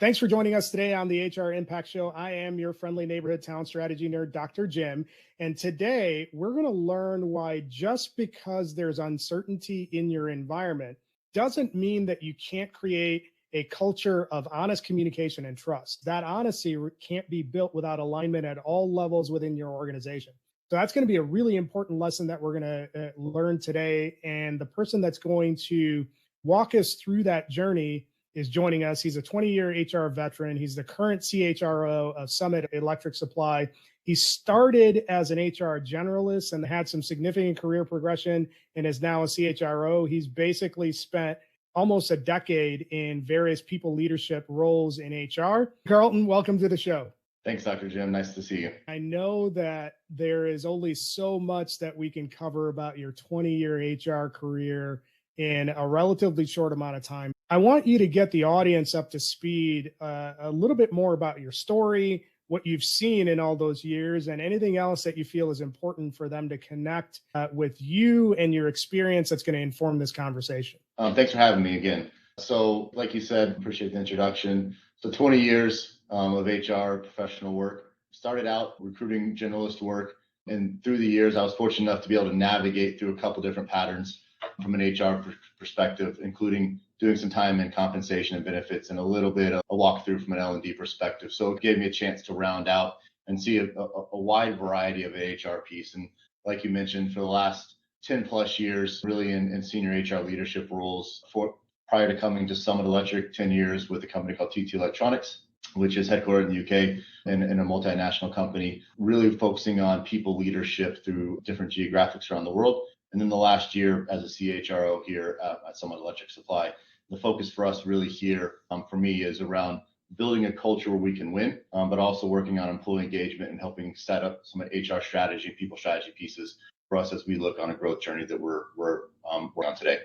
Thanks for joining us today on the HR Impact Show. I am your friendly neighborhood talent strategy nerd, Dr. Jim. And today we're going to learn why just because there's uncertainty in your environment doesn't mean that you can't create a culture of honest communication and trust. That honesty can't be built without alignment at all levels within your organization. So that's going to be a really important lesson that we're going to learn today. And the person that's going to walk us through that journey is joining us. He's a 20-year HR veteran. He's the current CHRO of Summit Electric Supply. He started as an HR generalist and had some significant career progression and is now a CHRO. He's basically spent almost a decade in various people leadership roles in HR. Carlton, welcome to the show. Thanks, Dr. Jim. Nice to see you. I know that there is only so much that we can cover about your 20-year HR career in a relatively short amount of time. I want you to get the audience up to speed a little bit more about your story, what you've seen in all those years, and anything else that you feel is important for them to connect with you and your experience that's going to inform this conversation. Thanks for having me again. So like you said, appreciate the introduction. So 20 years of HR professional work. Started out recruiting generalist work, and through the years, I was fortunate enough to be able to navigate through a couple different patterns from an HR perspective, including doing some time in compensation and benefits and a little bit of a walkthrough from an L&D perspective. So it gave me a chance to round out and see a wide variety of an HR piece. And like you mentioned, for the last 10 plus years, really in senior HR leadership roles, prior to coming to Summit Electric, 10 years with a company called TT Electronics, which is headquartered in the UK and a multinational company, really focusing on people leadership through different geographics around the world. And then the last year as a CHRO here at Summit Electric Supply. The focus for us really here, for me, is around building a culture where we can win, but also working on employee engagement and helping set up some HR strategy, people strategy pieces for us as we look on a growth journey that we're on today.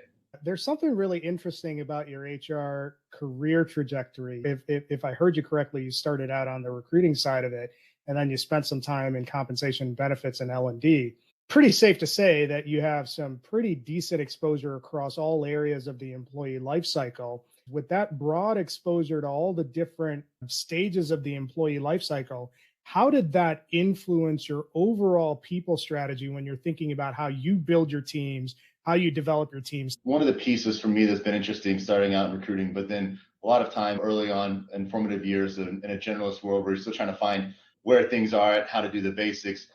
There's something really interesting about your HR career trajectory. If I heard you correctly, you started out on the recruiting side of it, and then you spent some time in compensation, benefits, and L&D. Pretty safe to say that you have some pretty decent exposure across all areas of the employee life cycle. With that broad exposure to all the different stages of the employee life cycle, how did that influence your overall people strategy when you're thinking about how you build your teams, how you develop your teams? One of the pieces for me that's been interesting starting out in recruiting, but then a lot of time early on in formative years in a generalist world where you're still trying to find where things are and how to do the basics.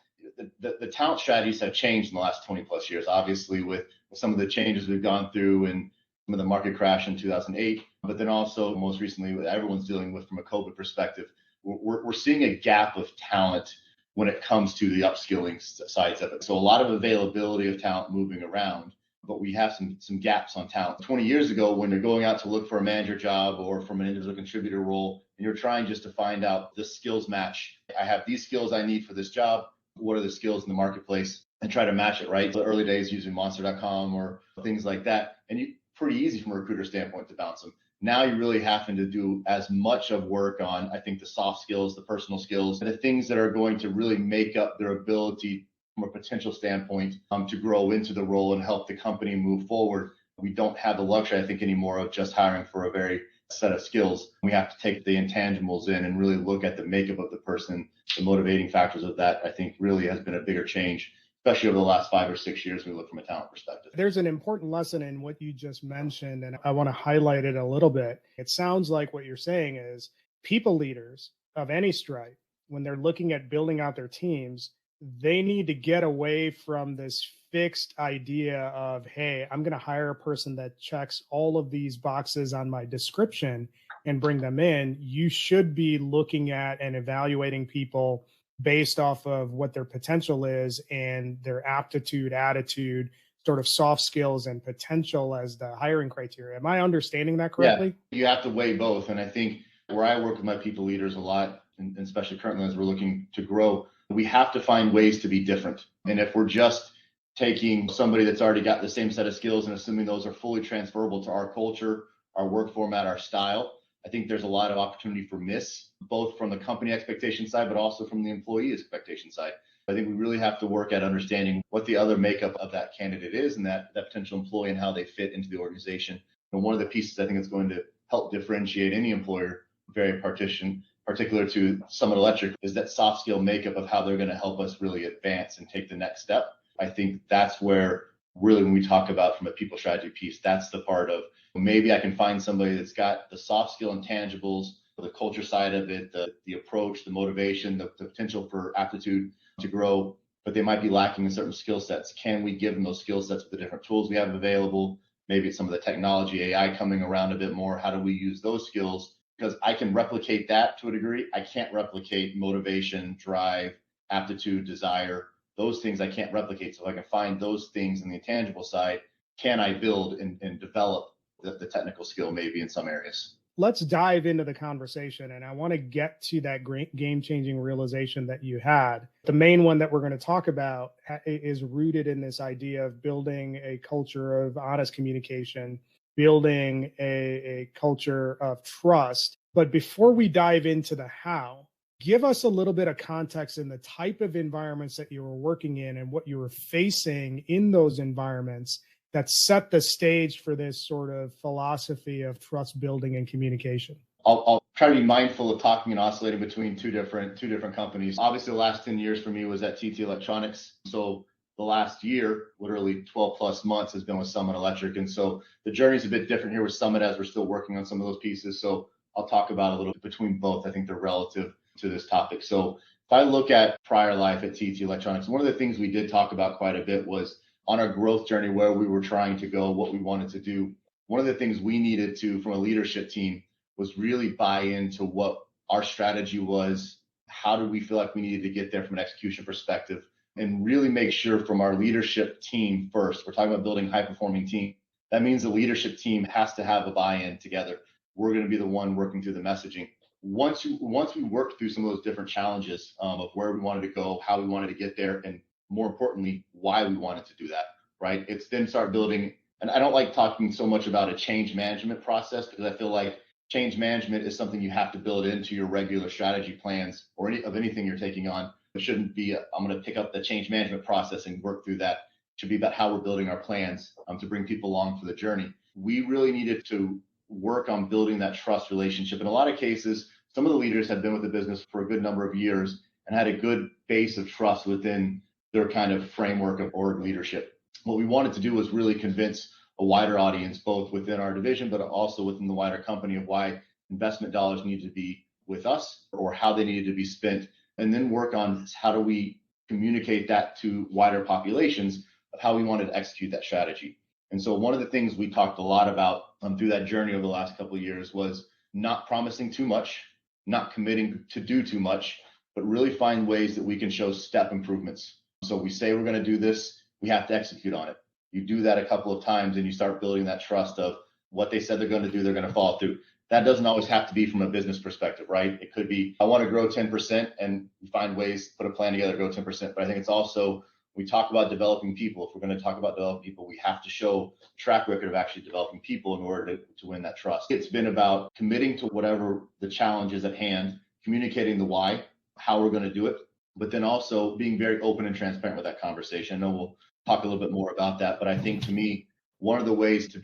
The talent strategies have changed in the last 20 plus years, obviously with some of the changes we've gone through and some of the market crash in 2008, but then also most recently what everyone's dealing with from a COVID perspective. We're seeing a gap of talent when it comes to the upskilling sides of it. So a lot of availability of talent moving around, but we have some gaps on talent. 20 years ago, when you're going out to look for a manager job or from an individual contributor role, and you're trying just to find out the skills match. I have these skills I need for this job. What are the skills in the marketplace and try to match it, right? The early days using monster.com or things like that. And pretty easy from a recruiter standpoint to bounce them. Now you're really having to do as much of work on, I think, the soft skills, the personal skills, and the things that are going to really make up their ability from a potential standpoint to grow into the role and help the company move forward. We don't have the luxury, I think, anymore of just hiring for a very set of skills. We have to take the intangibles in and really look at the makeup of the person, the motivating factors of that, I think really has been a bigger change, especially over the last 5 or 6 years when we look from a talent perspective. There's an important lesson in what you just mentioned, and I want to highlight it a little bit. It sounds like what you're saying is people leaders of any stripe, when they're looking at building out their teams, they need to get away from this fixed idea of, hey, I'm going to hire a person that checks all of these boxes on my description and bring them in. You should be looking at and evaluating people based off of what their potential is and their aptitude, attitude, sort of soft skills and potential as the hiring criteria. Am I understanding that correctly? Yeah, you have to weigh both. And I think where I work with my people leaders a lot, and especially currently as we're looking to grow, we have to find ways to be different. And if we're just taking somebody that's already got the same set of skills and assuming those are fully transferable to our culture, our work format, our style, I think there's a lot of opportunity for miss, both from the company expectation side, but also from the employee expectation side. I think we really have to work at understanding what the other makeup of that candidate is and that potential employee and how they fit into the organization. And one of the pieces I think is going to help differentiate any employer very particular to Summit Electric, is that soft skill makeup of how they're going to help us really advance and take the next step. I think that's where really when we talk about from a people strategy piece, that's the part of maybe I can find somebody that's got the soft skill intangibles, the culture side of it, the approach, the motivation, the potential for aptitude to grow, but they might be lacking in certain skill sets. Can we give them those skill sets with the different tools we have available? Maybe it's some of the technology, AI coming around a bit more. How do we use those skills? Because I can replicate that to a degree. I can't replicate motivation, drive, aptitude, desire. Those things I can't replicate. So if I can find those things in the intangible side, can I build and develop the technical skill maybe in some areas? Let's dive into the conversation. And I want to get to that great game-changing realization that you had. The main one that we're going to talk about is rooted in this idea of building a culture of honest communication, building a culture of trust. But before we dive into the how, give us a little bit of context in the type of environments that you were working in and what you were facing in those environments that set the stage for this sort of philosophy of trust building and communication. I'll try to be mindful of talking and oscillating between two different companies. Obviously, the last 10 years for me was at TT Electronics. So the last year, literally 12 plus months, has been with Summit Electric. And so the journey's a bit different here with Summit as we're still working on some of those pieces. So I'll talk about a little bit between both. I think they're relative to this topic. So if I look at prior life at TT Electronics, one of the things we did talk about quite a bit was on our growth journey, where we were trying to go, what we wanted to do. One of the things we needed to, from a leadership team, was really buy into what our strategy was. How did we feel like we needed to get there from an execution perspective, and really make sure from our leadership team first. We're talking about building a high-performing team. That means the leadership team has to have a buy-in together. We're going to be the one working through the messaging. Once we worked through some of those different challenges of where we wanted to go, how we wanted to get there, and more importantly, why we wanted to do that, right? It's then start building, and I don't like talking so much about a change management process, because I feel like change management is something you have to build into your regular strategy plans or anything you're taking on. It shouldn't be, I'm going to pick up the change management process and work through that. It should be about how we're building our plans to bring people along for the journey. We really needed to work on building that trust relationship. In a lot of cases, some of the leaders had been with the business for a good number of years and had a good base of trust within their kind of framework of org leadership. What we wanted to do was really convince a wider audience, both within our division, but also within the wider company, of why investment dollars needed to be with us or how they needed to be spent, and then work on how do we communicate that to wider populations of how we wanted to execute that strategy. And so one of the things we talked a lot about through that journey over the last couple of years was not promising too much, not committing to do too much, but really find ways that we can show step improvements. So we say we're going to do this, we have to execute on it. You do that a couple of times and you start building that trust of what they said they're going to do, they're going to follow through. That doesn't always have to be from a business perspective, right? It could be, I want to grow 10%, and you find ways, put a plan together, grow 10%. But I think it's also, we talk about developing people. If we're going to talk about developing people, we have to show track record of actually developing people in order to win that trust. It's been about committing to whatever the challenge is at hand, communicating the why, how we're going to do it, but then also being very open and transparent with that conversation. I know we'll talk a little bit more about that, but I think to me, one of the ways to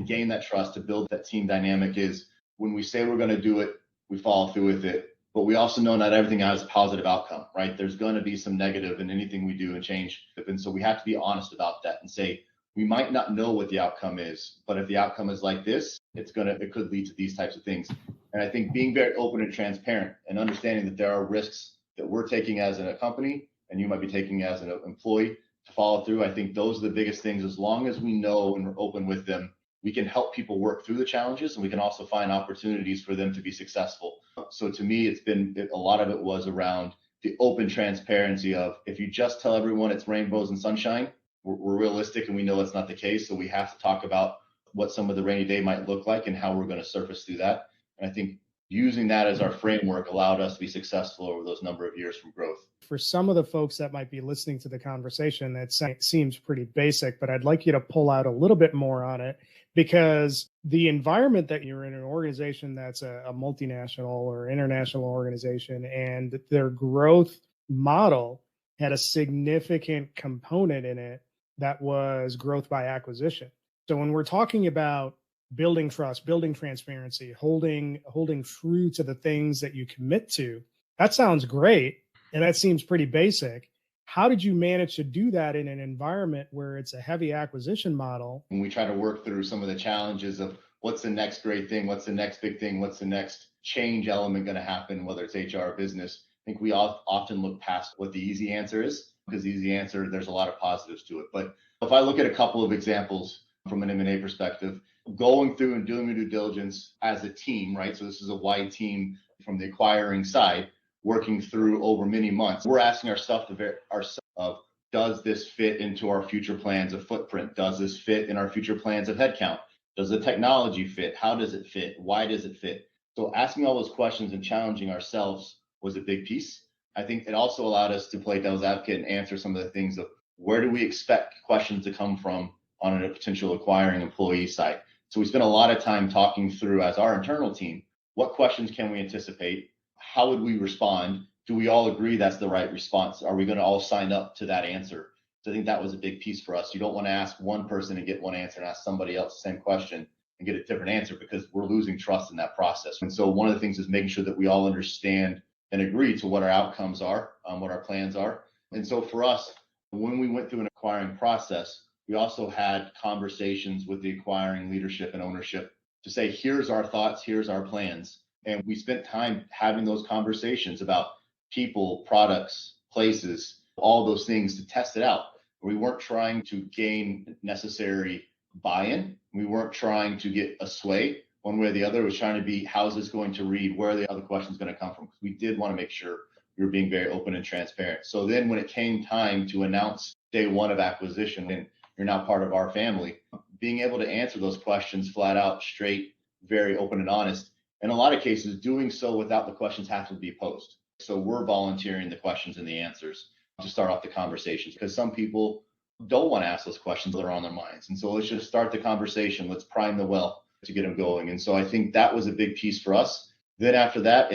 gain that trust, to build that team dynamic, is when we say we're going to do it, we follow through with it. But we also know not everything has a positive outcome, right? There's going to be some negative in anything we do and change. And so we have to be honest about that and say, we might not know what the outcome is, but if the outcome is like this, it could lead to these types of things. And I think being very open and transparent and understanding that there are risks that we're taking as a company and you might be taking as an employee to follow through. I think those are the biggest things. As long as we know and we're open with them, we can help people work through the challenges, and we can also find opportunities for them to be successful. So to me, a lot of it was around the open transparency of, if you just tell everyone it's rainbows and sunshine, we're realistic and we know it's not the case. So we have to talk about what some of the rainy day might look like and how we're going to surface through that. And I think using that as our framework allowed us to be successful over those number of years from growth. For some of the folks that might be listening to the conversation, that seems pretty basic, but I'd like you to pull out a little bit more on it, because the environment that you're in, an organization that's a multinational or international organization, and their growth model had a significant component in it that was growth by acquisition. So when we're talking about building trust, building transparency, holding true to the things that you commit to. That sounds great. And that seems pretty basic. How did you manage to do that in an environment where it's a heavy acquisition model? When we try to work through some of the challenges of what's the next great thing, what's the next big thing, what's the next change element going to happen, whether it's HR or business, I think we often look past what the easy answer is, because the easy answer, there's a lot of positives to it. But if I look at a couple of examples from an M&A perspective, going through and doing the due diligence as a team, right? So this is a wide team from the acquiring side, working through over many months. We're asking ourselves of, does this fit into our future plans of footprint? Does this fit in our future plans of headcount? Does the technology fit? How does it fit? Why does it fit? So asking all those questions and challenging ourselves was a big piece. I think it also allowed us to play devil's advocate and answer some of the things of where do we expect questions to come from on a potential acquiring employee side. So we spent a lot of time talking through as our internal team, what questions can we anticipate? How would we respond? Do we all agree that's the right response? Are we going to all sign up to that answer? So I think that was a big piece for us. You don't want to ask one person and get one answer and ask somebody else the same question and get a different answer, because we're losing trust in that process. And so one of the things is making sure that we all understand and agree to what our outcomes are, what our plans are. And so for us, when we went through an acquiring process, we also had conversations with the acquiring leadership and ownership to say, here's our thoughts, here's our plans. And we spent time having those conversations about people, products, places, all those things to test it out. We weren't trying to gain necessary buy-in. We weren't trying to get a sway one way or the other. It was trying to be, how's this going to read? Where are the other questions going to come from? Because we did want to make sure we were being very open and transparent. So then when it came time to announce day one of acquisition, and you're now part of our family, being able to answer those questions flat out, straight, very open and honest. In a lot of cases, doing so without the questions having to be posed. So we're volunteering the questions and the answers to start off the conversations, because some people don't want to ask those questions that are on their minds. And so let's just start the conversation. Let's prime the well to get them going. And so I think that was a big piece for us. Then after that,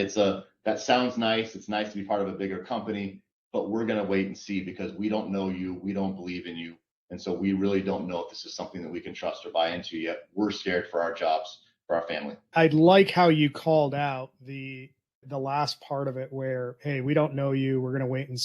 that sounds nice. It's nice to be part of a bigger company, but we're going to wait and see, because we don't know you. We don't believe in you. And so we really don't know if this is something that we can trust or buy into yet. We're scared for our jobs, for our family. I like how you called out the last part of it where, hey, we don't know you. We're going to wait and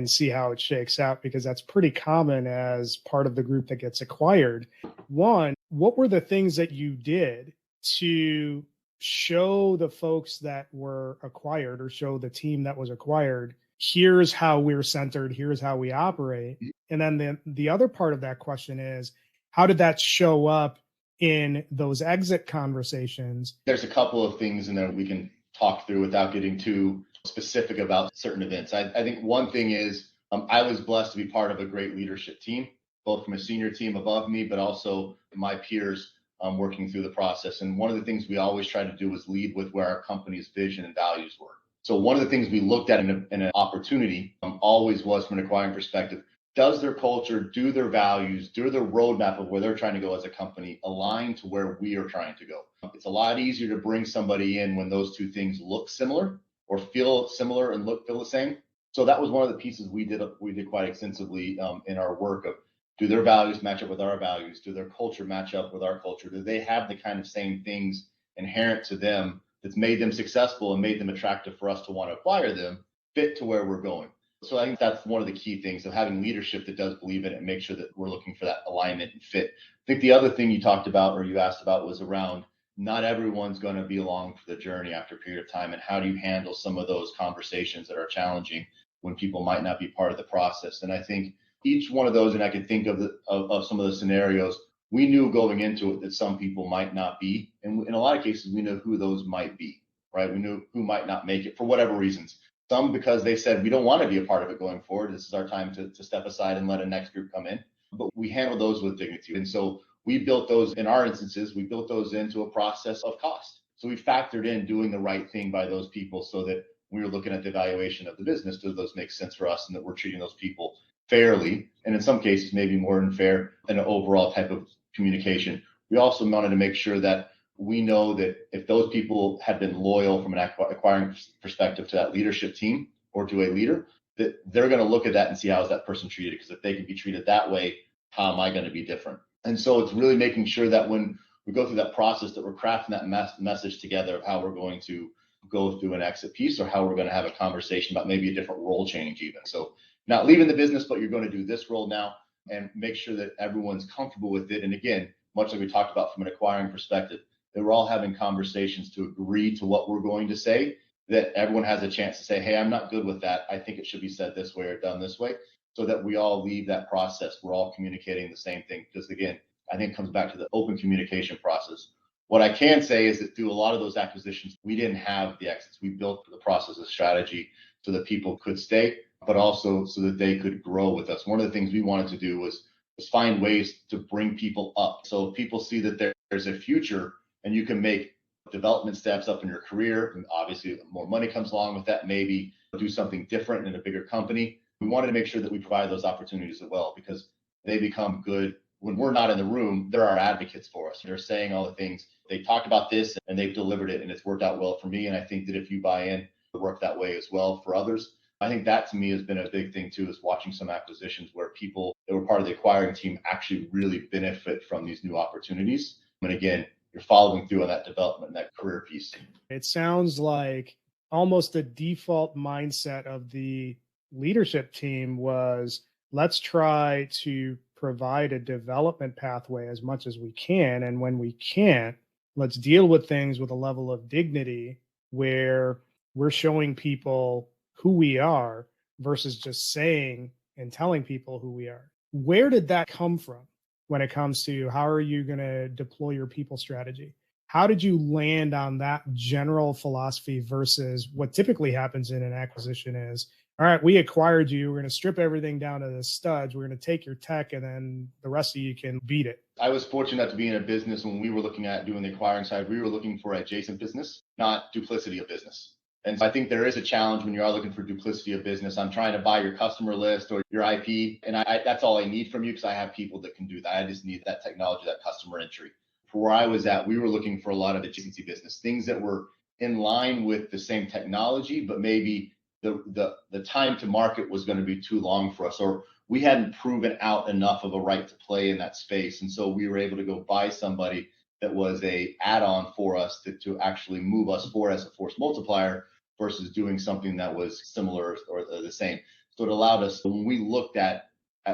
see how it shakes out, because that's pretty common as part of the group that gets acquired. One, what were the things that you did to show the folks that were acquired, or show the team that was acquired, here's how we're centered, here's how we operate? And then the other part of that question is, how did that show up in those exit conversations? There's a couple of things in there we can talk through without getting too specific about certain events. I think one thing is I was blessed to be part of a great leadership team, both from a senior team above me, but also my peers working through the process. And one of the things we always tried to do was lead with where our company's vision and values were. So one of the things we looked at in an opportunity always was, from an acquiring perspective, does their culture, do their values, do their roadmap of where they're trying to go as a company align to where we are trying to go? It's a lot easier to bring somebody in when those two things look similar or feel similar and feel the same. So that was one of the pieces we did quite extensively in our work of, do their values match up with our values? Do their culture match up with our culture? Do they have the kind of same things inherent to them that's made them successful and made them attractive for us to want to acquire them, fit to where we're going? So I think that's one of the key things of having leadership that does believe in it and make sure that we're looking for that alignment and fit. I think the other thing you talked about, or you asked about, was around not everyone's going to be along for the journey after a period of time. And how do you handle some of those conversations that are challenging when people might not be part of the process? And I think each one of those, and I can think of some of the scenarios, we knew going into it that some people might not be. And in a lot of cases, we know who those might be, right? We knew who might not make it for whatever reasons. Some because they said, we don't want to be a part of it going forward. This is our time to step aside and let a next group come in. But we handle those with dignity. And so we built those, in our instances, we built those into a process of cost. So we factored in doing the right thing by those people, so that we were looking at the evaluation of the business. Do those make sense for us, and that we're treating those people fairly, and in some cases maybe more than fair, than an overall type of communication. We also wanted to make sure that we know that if those people had been loyal from an acquiring perspective to that leadership team or to a leader, that they're going to look at that and see, how is that person treated? Because if they can be treated that way, how am I going to be different? And so it's really making sure that when we go through that process that we're crafting that message together of how we're going to go through an exit piece, or how we're going to have a conversation about maybe a different role change even. So not leaving the business, but you're going to do this role now, and make sure that everyone's comfortable with it. And again, much like we talked about from an acquiring perspective, that we're all having conversations to agree to what we're going to say, that everyone has a chance to say, hey, I'm not good with that. I think it should be said this way or done this way, so that we all leave that process. We're all communicating the same thing. Because again, I think it comes back to the open communication process. What I can say is that through a lot of those acquisitions, we didn't have the exits. We built the process of strategy so that people could stay, but also so that they could grow with us. One of the things we wanted to do was find ways to bring people up. So if people see that there's a future and you can make development steps up in your career, and obviously more money comes along with that, maybe do something different in a bigger company. We wanted to make sure that we provide those opportunities as well, because they become good. When we're not in the room, they're our advocates for us. They're saying all the things. They talked about this and they've delivered it, and it's worked out well for me. And I think that if you buy in, it'll work that way as well for others. I think that to me has been a big thing too, is watching some acquisitions where people that were part of the acquiring team actually really benefit from these new opportunities. And again, you're following through on that development, that career piece. It sounds like almost the default mindset of the leadership team was, let's try to provide a development pathway as much as we can. And when we can't, let's deal with things with a level of dignity where we're showing people who we are versus just saying and telling people who we are. Where did that come from when it comes to how are you going to deploy your people strategy? How did you land on that general philosophy versus what typically happens in an acquisition is, all right, we acquired you. We're going to strip everything down to the studs. We're going to take your tech, and then the rest of you can beat it. I was fortunate to be in a business when we were looking at doing the acquiring side. We were looking for adjacent business, not duplicity of business. And so I think there is a challenge when you are looking for duplicity of business. I'm trying to buy your customer list or your IP, and that's all I need from you, because I have people that can do that. I just need that technology, that customer entry. For where I was at, we were looking for a lot of adjacency business, things that were in line with the same technology, but maybe the time to market was going to be too long for us, or we hadn't proven out enough of a right to play in that space. And so we were able to go buy somebody that was a add-on for us to actually move us forward as a force multiplier versus doing something that was similar or the same. So it allowed us, when we looked at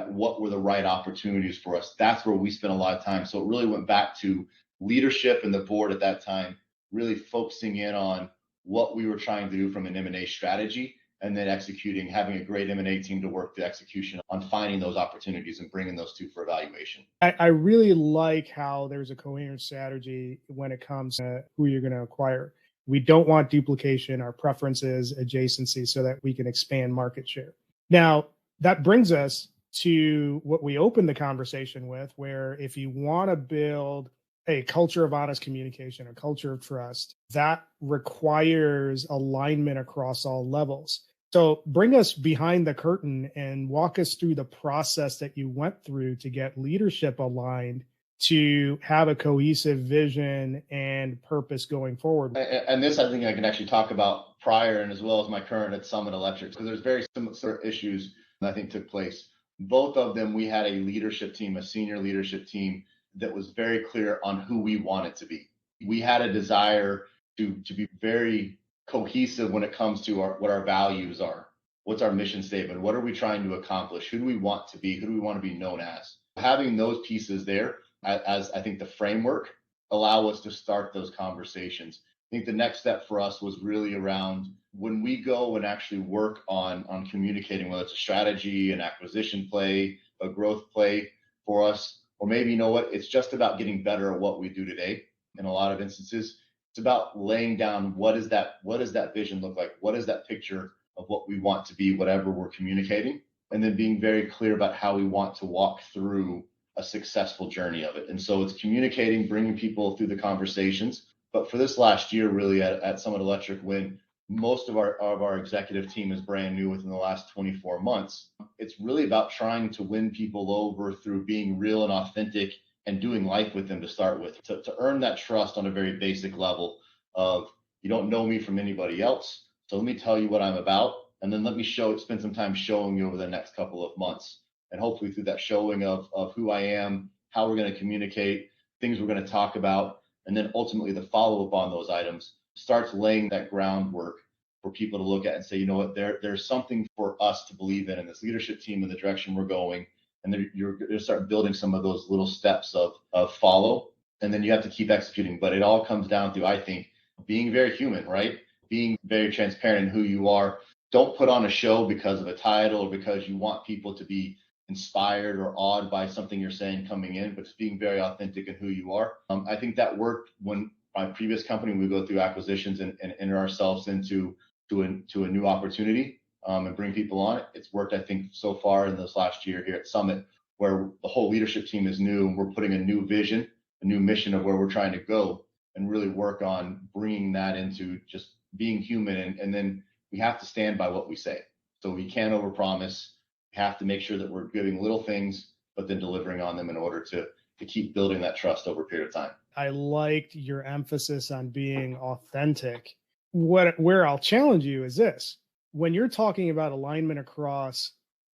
what were the right opportunities for us, that's where we spent a lot of time. So it really went back to leadership and the board at that time, really focusing in on what we were trying to do from an M&A strategy, and then executing, having a great M&A team to work the execution on finding those opportunities and bringing those two for evaluation. I really like how there's a coherent strategy when it comes to who you're going to acquire. We don't want duplication. Our preference is adjacency so that we can expand market share. Now, that brings us to what we opened the conversation with, where if you want to build a culture of honest communication, a culture of trust, that requires alignment across all levels. So bring us behind the curtain and walk us through the process that you went through to get leadership aligned to have a cohesive vision and purpose going forward. And this, I think I can actually talk about prior and as well as my current at Summit Electric, because there's very similar issues that I think took place. Both of them, we had a leadership team, a senior leadership team that was very clear on who we wanted to be. We had a desire to be very cohesive when it comes to what our values are. What's our mission statement? What are we trying to accomplish? Who do we want to be? Who do we want to be known as? Having those pieces there as I think the framework allow us to start those conversations. I think the next step for us was really around when we go and actually work on communicating, whether it's a strategy, an acquisition play, a growth play for us, or maybe, you know what, it's just about getting better at what we do today. In a lot of instances, it's about laying down what does that vision look like? What is that picture of what we want to be, whatever we're communicating, and then being very clear about how we want to walk through a successful journey of it. And so it's communicating, bringing people through the conversations. But for this last year, really at Summit Electric, when most of our executive team is brand new within the last 24 months, it's really about trying to win people over through being real and authentic and doing life with them to start with, to earn that trust on a very basic level of, you don't know me from anybody else, so let me tell you what I'm about, and then let me spend some time showing you over the next couple of months. And hopefully through that showing of who I am, how we're going to communicate, things we're going to talk about, and then ultimately the follow-up on those items starts laying that groundwork for people to look at and say, you know what, there's something for us to believe in this leadership team and the direction we're going. And you're going to start building some of those little steps of follow. And then you have to keep executing. But it all comes down to, I think, being very human, right? Being very transparent in who you are. Don't put on a show because of a title or because you want people to be inspired or awed by something you're saying coming in, but just being very authentic in who you are. I think that worked when my previous company, we go through acquisitions and enter ourselves into a new opportunity and bring people on. It's worked, I think, so far in this last year here at Summit, where the whole leadership team is new and we're putting a new vision, a new mission of where we're trying to go, and really work on bringing that into just being human. And then we have to stand by what we say. So we can't overpromise. We have to make sure that we're giving little things, but then delivering on them in order to keep building that trust over a period of time. I liked your emphasis on being authentic. Where I'll challenge you is this. When you're talking about alignment across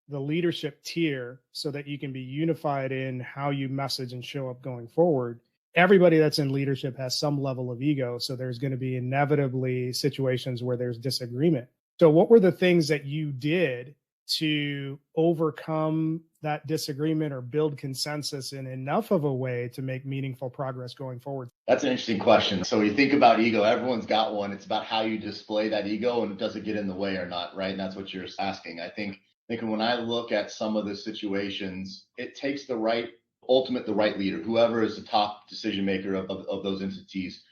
the leadership tier so that you can be unified in how you message and show up going forward, everybody that's in leadership has some level of ego. So there's going to be inevitably situations where there's disagreement. So what were the things that you did to overcome that disagreement or build consensus in enough of a way to make meaningful progress going forward? That's an interesting question. So you think about ego, everyone's got one. It's about how you display that ego and does it get in the way or not, right? And that's what you're asking. I think when I look at some of the situations, it takes the right leader, whoever is the top decision maker of those entities,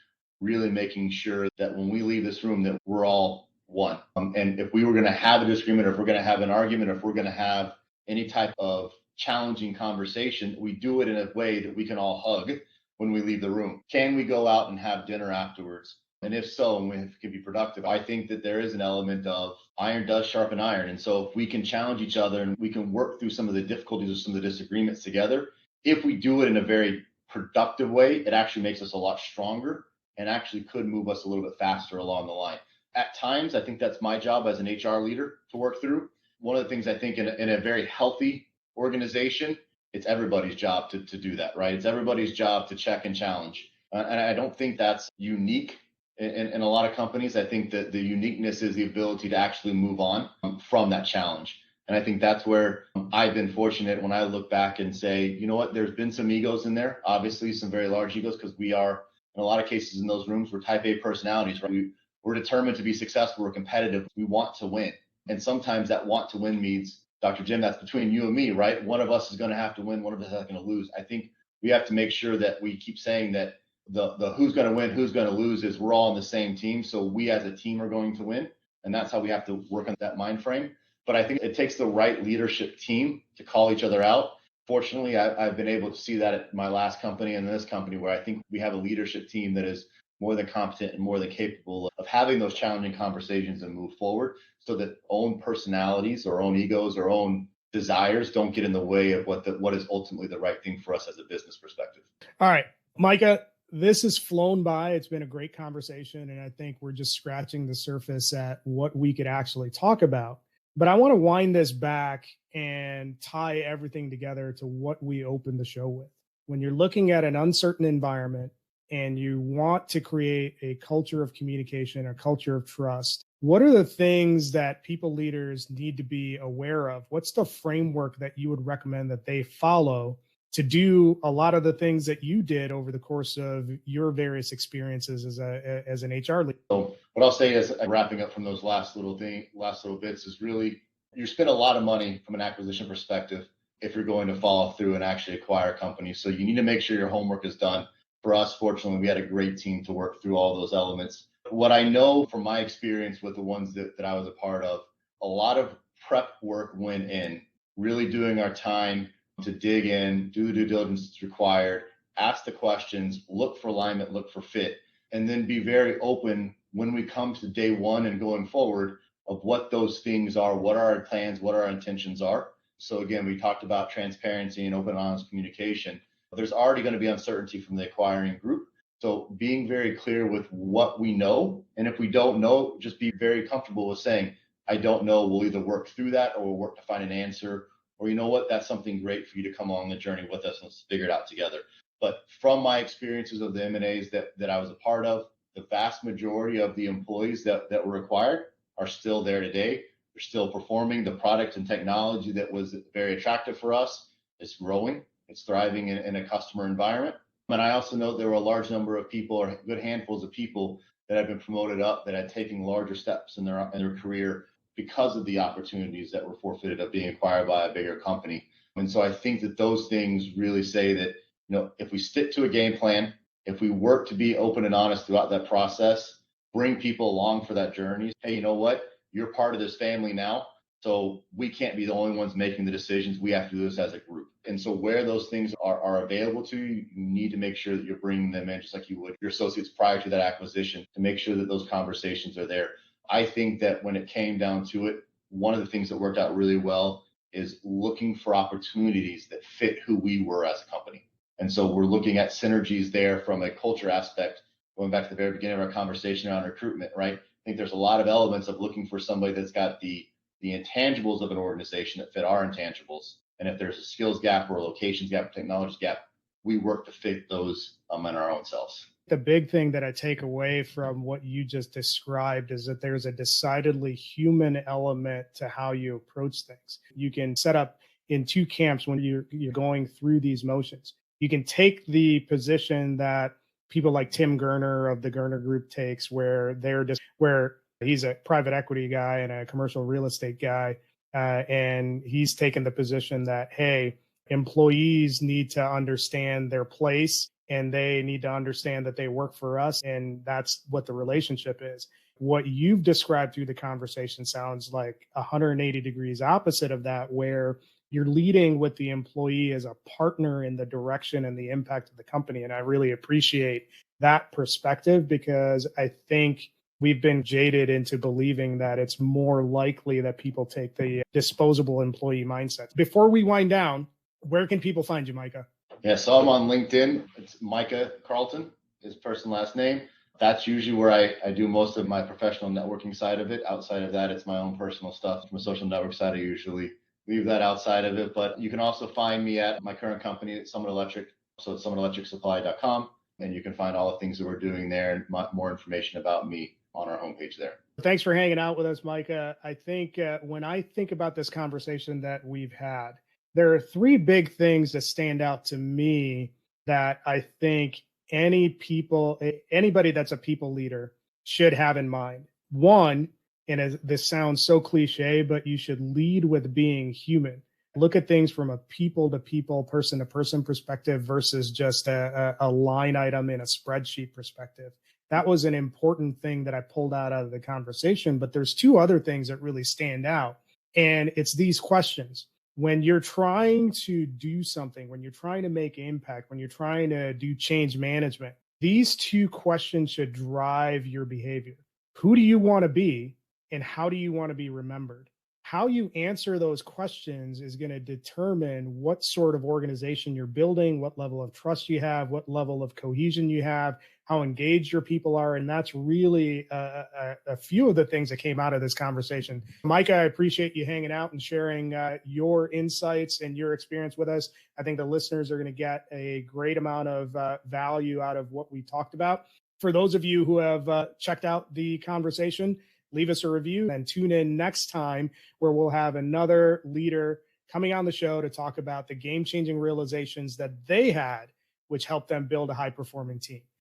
really making sure that when we leave this room that we're all one. And if we were going to have a disagreement, or if we're going to have an argument, or if we're going to have any type of challenging conversation, we do it in a way that we can all hug when we leave the room. Can we go out and have dinner afterwards? And if so, and we can be productive, I think that there is an element of iron does sharpen iron. And so if we can challenge each other and we can work through some of the difficulties or some of the disagreements together, if we do it in a very productive way, it actually makes us a lot stronger and actually could move us a little bit faster along the line. At times, I think that's my job as an HR leader to work through. One of the things I think in a very healthy organization, it's everybody's job to do that, right? It's everybody's job to check and challenge. And I don't think that's unique in a lot of companies. I think that the uniqueness is the ability to actually move on from that challenge. And I think that's where I've been fortunate when I look back and say, you know what, there's been some egos in there, obviously some very large egos, because we are, in a lot of cases in those rooms, we're type A personalities, right? We're determined to be successful. We're competitive. We want to win. And sometimes that want to win means, Dr. Jim, that's between you and me, right? One of us is going to have to win. One of us is going to lose. I think we have to make sure that we keep saying that the who's going to win, who's going to lose is we're all on the same team. So we as a team are going to win. And that's how we have to work on that mind frame. But I think it takes the right leadership team to call each other out. Fortunately, I've been able to see that at my last company and this company, where I think we have a leadership team that is more than competent and more than capable of having those challenging conversations and move forward, so that own personalities or own egos or own desires don't get in the way of what is ultimately the right thing for us as a business perspective. All right, Micah, this has flown by. It's been a great conversation, and I think we're just scratching the surface at what we could actually talk about. But I want to wind this back and tie everything together to what we opened the show with. When you're looking at an uncertain environment and you want to create a culture of communication, a culture of trust, what are the things that people leaders need to be aware of? What's the framework that you would recommend that they follow to do a lot of the things that you did over the course of your various experiences as an HR leader? So what I'll say is, wrapping up from those last little bits, is really, you spend a lot of money from an acquisition perspective if you're going to follow through and actually acquire a company. So you need to make sure your homework is done. For us, fortunately, we had a great team to work through all those elements. What I know from my experience with the ones that I was a part of, a lot of prep work went in, really doing our time to dig in, do the due diligence that's required, ask the questions, look for alignment, look for fit, and then be very open when we come to day one and going forward of what those things are, what our plans, what our intentions are. So again, we talked about transparency and open, honest communication. There's already going to be uncertainty from the acquiring group. So being very clear with what we know, and if we don't know, just be very comfortable with saying, I don't know, we'll either work through that or we'll work to find an answer, or you know what, that's something great for you to come along the journey with us and let's figure it out together. But from my experiences of the M&As that I was a part of, the vast majority of the employees that were acquired are still there today. They're still performing. The product and technology that was very attractive for us is growing. It's thriving in a customer environment. And I also know there were a large number of people, or good handfuls of people, that have been promoted up, that had taken larger steps in their career because of the opportunities that were forfeited of being acquired by a bigger company. And so I think that those things really say that, if we stick to a game plan, if we work to be open and honest throughout that process, bring people along for that journey. Hey, you know what? You're part of this family now. So we can't be the only ones making the decisions. We have to do this as a group. And so where those things are available to you, you need to make sure that you're bringing them in just like you would your associates prior to that acquisition, to make sure that those conversations are there. I think that when it came down to it, one of the things that worked out really well is looking for opportunities that fit who we were as a company. And so we're looking at synergies there from a culture aspect, going back to the very beginning of our conversation around recruitment, right? I think there's a lot of elements of looking for somebody that's got the intangibles of an organization that fit our intangibles. And if there's a skills gap or a locations gap, technology gap, we work to fit those in our own selves. The big thing that I take away from what you just described is that there's a decidedly human element to how you approach things. You can set up in two camps when you're going through these motions. You can take the position that people like Tim Gerner of the Gerner Group takes, where he's a private equity guy and a commercial real estate guy. And he's taken the position that, hey, employees need to understand their place and they need to understand that they work for us. And that's what the relationship is. What you've described through the conversation sounds like 180 degrees opposite of that, where you're leading with the employee as a partner in the direction and the impact of the company. And I really appreciate that perspective, because I think we've been jaded into believing that it's more likely that people take the disposable employee mindset. Before we wind down, where can people find you, Micah? Yeah, so I'm on LinkedIn. It's Micah Carlton, his first and last name. That's usually where I do most of my professional networking side of it. Outside of that, it's my own personal stuff. From a social network side, I usually leave that outside of it. But you can also find me at my current company at Summit Electric. So it's summitelectricsupply.com. And you can find all the things that we're doing there and more information about me on our homepage there. Thanks for hanging out with us, Micah. I think when I think about this conversation that we've had, there are three big things that stand out to me that I think anybody that's a people leader should have in mind. One, and this sounds so cliche, but you should lead with being human. Look at things from a people to people, person to person perspective versus just a line item in a spreadsheet perspective. That was an important thing that I pulled out of the conversation. But there's two other things that really stand out. And it's these questions. When you're trying to do something, when you're trying to make impact, when you're trying to do change management, these two questions should drive your behavior. Who do you want to be, and how do you want to be remembered? How you answer those questions is going to determine what sort of organization you're building, what level of trust you have, what level of cohesion you have, how engaged your people are. And that's really a few of the things that came out of this conversation. Micah, I appreciate you hanging out and sharing your insights and your experience with us. I think the listeners are going to get a great amount of value out of what we talked about. For those of you who have checked out the conversation, leave us a review and tune in next time, where we'll have another leader coming on the show to talk about the game-changing realizations that they had, which helped them build a high-performing team.